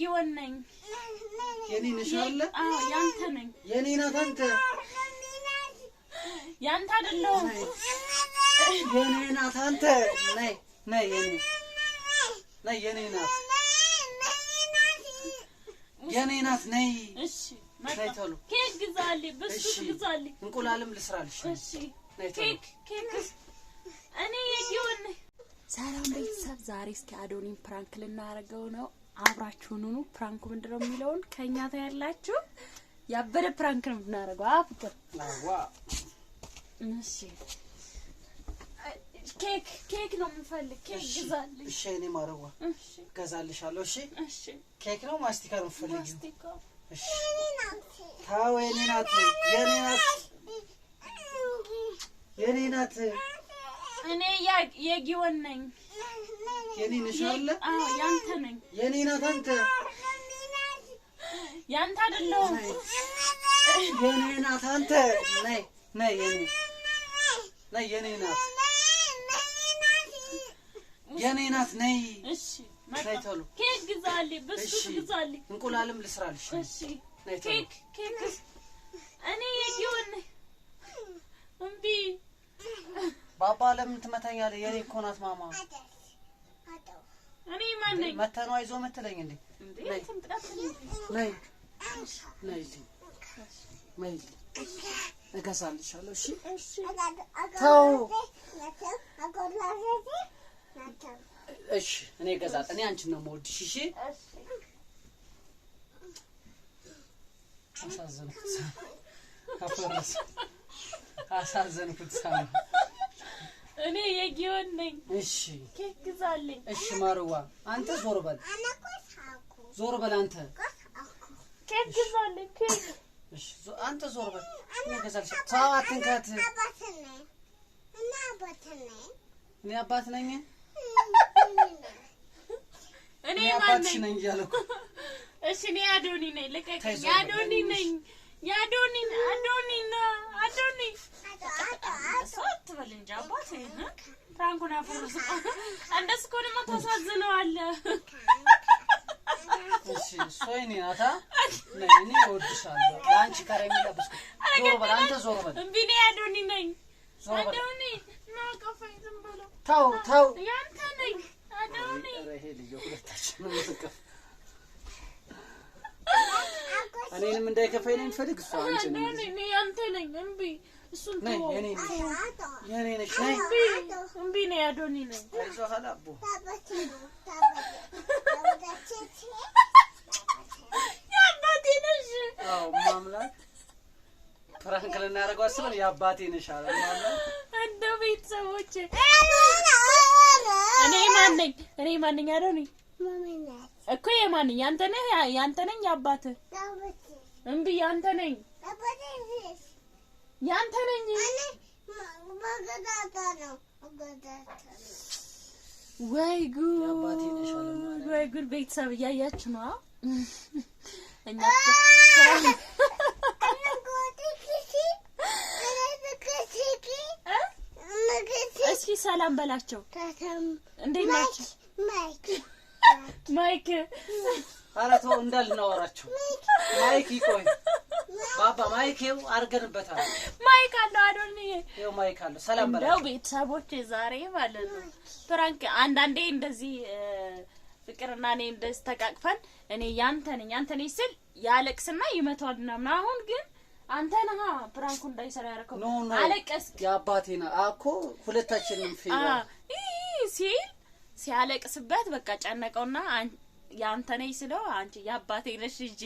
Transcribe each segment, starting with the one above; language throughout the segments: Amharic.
የጊዮን ነኝ የኔ ነሽ አይደለ አዎ ያንተ ነኝ የኔ ናት አንተ ያንተ አይደለም የኔ ናት አንተ ነይ ነይ የኔ ናት የኔ ናት ነይ እሺ ነይ ተሉ ኬክ ግዛልኝ ብስኩት ግዛልኝ እንቁላልም ልስራልሽ እሺ ኬክ እኔ የጊዮን ነኝ ሰላም ቤተሰብ ዛሬ እስኪ አዶኒን ፕራንክ ልናረገው ነው አብራችሁን ሁኑ ፕራንኩ ምንድነው የሚለውን ከኛ ታያላችሁ ያበደ ፕራንክ ነው እናረጋው አፍቅር ዋ እሺ ኬክ ነው የምፈልግ ኬክ ግዛልኝ እሺ እኔ ማረዋ እሺ ገዛልሻለሁ እሺ እሺ ኬክ ነው ማስቲካ ነው የምፈልጊው ማስቲካ እሺ ታው የኔ ናት እኔ የጊዮን ነኝ የኔ ነሽ አይደለ አዎ ያንተ ነኝ የኔ ናት አንተ ያንተ አይደለም የኔ ናት አንተ ነይ የኔ ናት ነይ እሺ ነይ ተሉ ኬክ ግዛልኝ ብስኩት ግዛልኝ እንቁላልም ልስራልሽ እሺ ኬክ እኔ የጊዮን ነኝ እምቢ ባባ ለምን ትመታኛለህ የኔ እኮ ናት ማማ እኔ ማን ነኝ መተኑ አይዞ መተለኝ እንዴ ነይ እገዛልሻለሁ እሺ ተው እሺ እኔ ገዛት እኔ አንቺን ነው የምወድሽ እሺ አሳዘንኩት ሳም እኔ የጊዮን ነኝ እሺ ኬክ ግዛልኝ እሺ ማርዋ አንተ ዞር በል አንተ ኬክ ግዛልኝ ኬክ እሺ አንተ ዞር በል እኔ ገዛልሽ ታው አትንካት እኔ አባት ነኝ እኔ ማን ነኝ ያለኩ እሺ እኔ አዶኒ ነኝ ለቀቀኝ አዶኒ ነኝ አዶኒ ሰዓት በልንጃ አባቴ ፍራንኩና ፍሩስ አንደስ ኮንማ ተሳዝነዋለህ እሺ ሶይኒ ናታ ነኝ ወድሻለሁ ላንቺ ካረሚላ ብስኩት ዞር በል አንተ ዞር በል እምቢ ነኝ አዶኒ ነኝ አዶኒ ናቀፈኝ ዝም ብለው ታው ያንተ ነኝ አዶኒ ረሄ ልጅ ሁለታችን ነው ተቀፍ እኔንም እንዳይከፋኝ ነው የምፈልግ እሷ አንቺ ነኝ እኔ ያንተ ነኝ እምቢ እሱን ተው የኔ ነሽ እምቢ ነኝ አዶኒ ነኝ አይዞህ አላቦ ያባቴ ነሽ አዎ ማምላክ ፕራንክ ልናደርገው አስበን ያባቴ ነሽ አለ ማምላክ እንደ ቤተሰቦቼ እኔ ማን ነኝ አዶኒ እኮ የማን ያንተ ነኝ አባቴ እምቢ ያንተ ነኝ ወይ ጉድ ቤተሰብ እያያችሁ ነው እኛ እስኪ ሰላም በላቸው እንዴት ናችሁ ማይክ አራቶ እንዳልናወራችሁ ማይክ ይቆይ ባባ ማይክው አርገንበታል ማይክ አለው አዶኒ ይው ማይክ አለው ሰላም በላቸው እንደው ቤተሰቦቼ ዛሬ ማለት ነው ፍራንክ አንዳንዴ እንደዚህ ፍቅርና እኔ እንደዚህ ተቃቅፈን እኔ ያንተ ነኝ ስል ያለቅስና ይመታውና አሁን ግን አንተ ነህ ፍራንኩ እንዳይሰራ ያረከው አለቀስ ያባቴና አኮ ሁለታችንም ፌራ ሲያለቅስበት በቃ ጫነቀውና ያንተ ነኝ ስለው አንቺ ያባቴ ነሽ እንጂ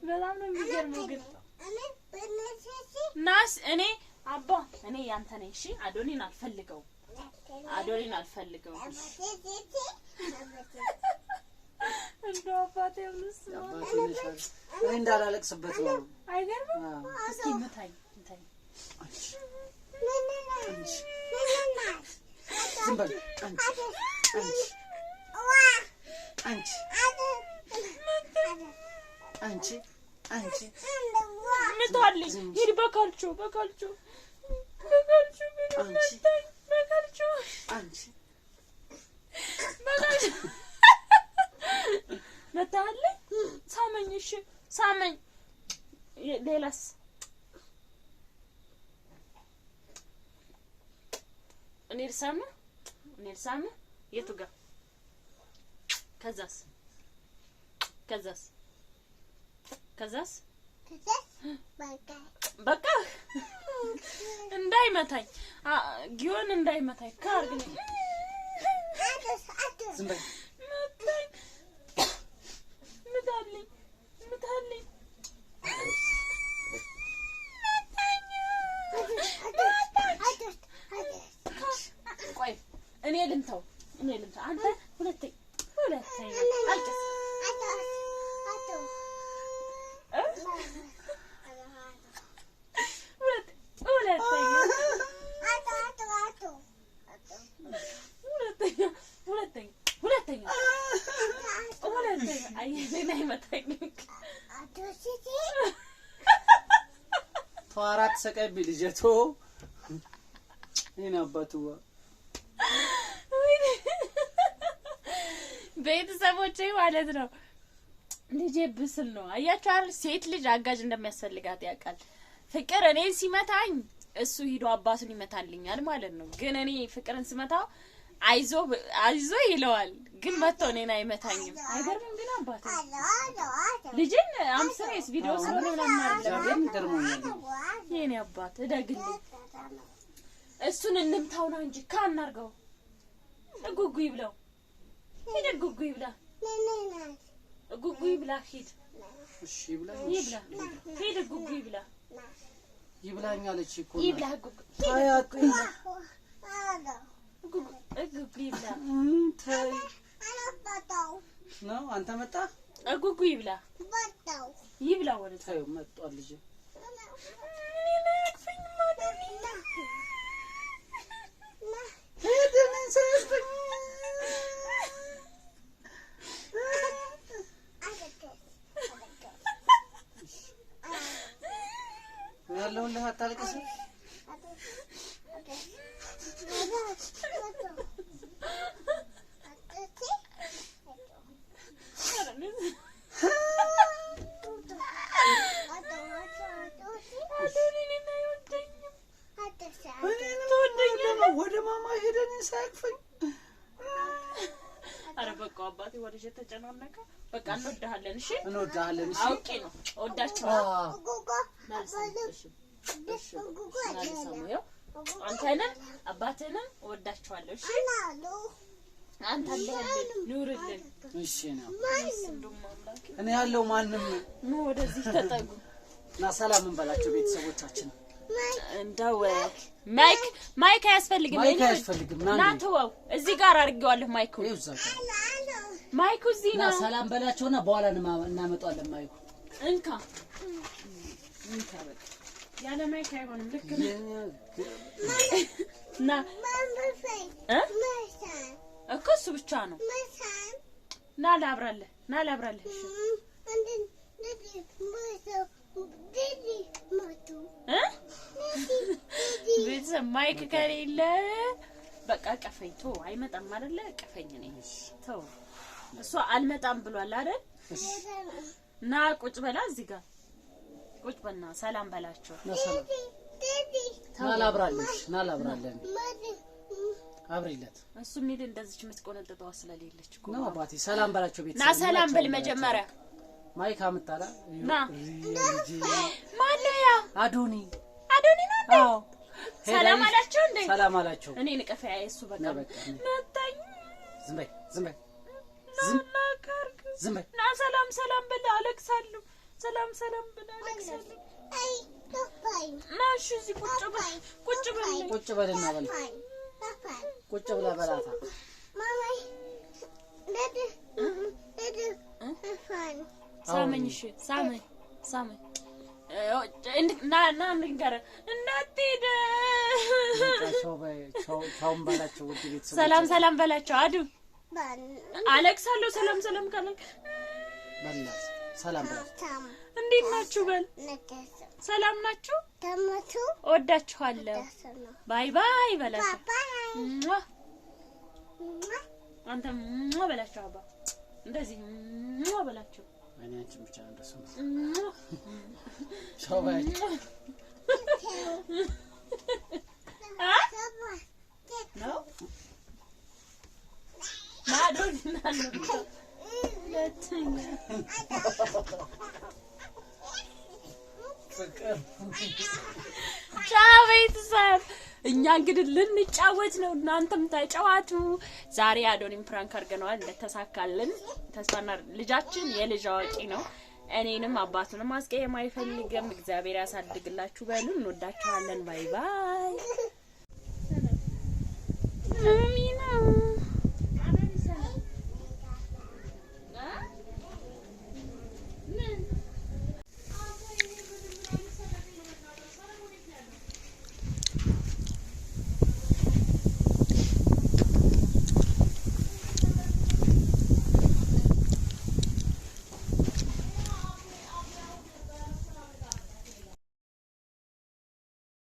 በጣም ነው የሚገርመው ግን ናስ እኔ ያንተ ነኝ እሺ አዶኒን አልፈልገው እንደው አባቴ ነሽ እንዳላለቅስበት ነው አይገርም እስኪ መታይ ዝም በል አንቺ ምታልኝ ሂድ በካልቾ አንቺ እሺ ሳመኝ ሌላስ እኔ ልሳም የቱ ጋር ከዛስ በቃ እንዳይመታኝ ጊዮን እንዳይመታኝ ካርግ ዝም በይ ምታልኝ ቆይ እኔ ልምታው አንተ ሁለተኛ አልቀስ ሁለተኛ አየኔ አይመታኝ ተዋራት ሰቀብ ልጅቶ እኔ አባቱዋ ቤተሰቦቼ ማለት ነው። ልጄ ብስል ነው አያችሁ አይደል? ሴት ልጅ አጋዥ እንደሚያስፈልጋት ያውቃል። ፍቅር እኔን ሲመታኝ እሱ ሂዶ አባቱን ይመታልኛል ማለት ነው። ግን እኔ ፍቅርን ስመታው አይዞ ይለዋል። ግን መጥቶ እኔን አይመታኝም። አይገርምም? ግን አባቴ ልጅን አምስሬስ ቪዲዮ ስለሆነ ምናምን አይደለም ገርሞኛል። የኔ አባት እደግልኝ። እሱን እንምታውና እንጂ ካናርገው ጉጉይ ብለው ሂድ ጉጉይ ብላ ጉጉይ ብላ ሂድ እሺ ብላ ሂድ ጉጉይ ብላ ይብላኛለች እኮ ይብላ ጉጉይ አያቁ ጉጉይ ብላ ታይ ነው አንተ መጣ ጉጉይ ብላ ይብላ ወደ ታዩ መጣው ልጅ ያለውን ለአታልቅስ ወደ ማማ ሄደን ሳይክፈኝ አረ በቃ አባቴ ወደጀ ተጨናነቀ። በቃ እንወዳለን። እሺ እንወዳለን። እሺ አውቄ ነው እወዳችኋለሁ። ሰሙየው አንተንም አባትንም እወዳችኋለሁ። እሺ አንተ አለህልን ኑርልን። እሺ ነው እኔ ያለው ማንም ነው ወደዚህ ተጠጉ እና ሰላም እንበላቸው ቤተሰቦቻችን። እንደው ማይክ አያስፈልግም። ና ተወው። እዚህ ጋር አድርጌዋለሁ ማይኩ። ማይኩ እዚህ ነው። ሰላም በላቸውና በኋላ እናመጣለን ማይኩ። እንካ በቃ ያለ ማይክ አይሆንም። ልክ ነው። ና እኮ እሱ ብቻ ነው። ና ላብራለህ። ቤተሰብ ማይክ ከሌለ በቃ ቀፈኝ። ተው አይመጣም አይደለ? ቀፈኝ ነኝ። ተው እሱ አልመጣም ብሏል አይደል? ና ቁጭ በላ እዚህ ጋር ቁጭ በልና ሰላም በላቸው። ናላብራለን አብሪለት እሱ ምን እንደዚህ የምትቆነጥጠው ስለሌለች እኮ ነው። አባቴ ሰላም በላቸው ቤተሰብ። ና ሰላም በል መጀመሪያ። ማይክ አምጣላ ና ማነው ያ? አዶኒ ነው። አዎ ሰላም አላቸው እንዴ? ሰላም አላቸው። እኔ ንቀፍ እሱ በቃ መጣኝ። ዝም በይ ና ሰላም በል አለቅሳለሁ። ሰላም በል አለቅሳለሁ። አይ ተፋይ ና እሺ እዚህ ቁጭ በልና በል ቁጭ ብላ በላታ ማማይ ሳመኝ። እሺ ሳመኝ ና ንገረ እናትሄድ ቻውን በላቸው። ውድ ቤተሰቦች ሰላም በላቸው። አዱ አለቅሳለሁ። ሰላም ካለኝ በላት ሰላም በላቸው። እንዴት ናችሁ? በል ሰላም ናችሁ? ተመቱ እወዳችኋለሁ። ባይ በላቸው። አንተ በላቸው። አባ እንደዚህ በላቸው። አይናችን ብቻ እንደሱ ሻባይ ነው ማዶና ነው ለተኛ ፍቅር ቻቤት ሳብ እኛ እንግዲህ ልንጫወት ነው እናንተም ተጫዋቱ ዛሬ አዶኒም ፕራንክ አድርገናል እንደተሳካልን ተስፋና ልጃችን የልጅ አዋቂ ነው እኔንም አባቱንም ማስቀየም አይፈልግም እግዚአብሔር ያሳድግላችሁ በሉ እንወዳችኋለን ባይ ባይ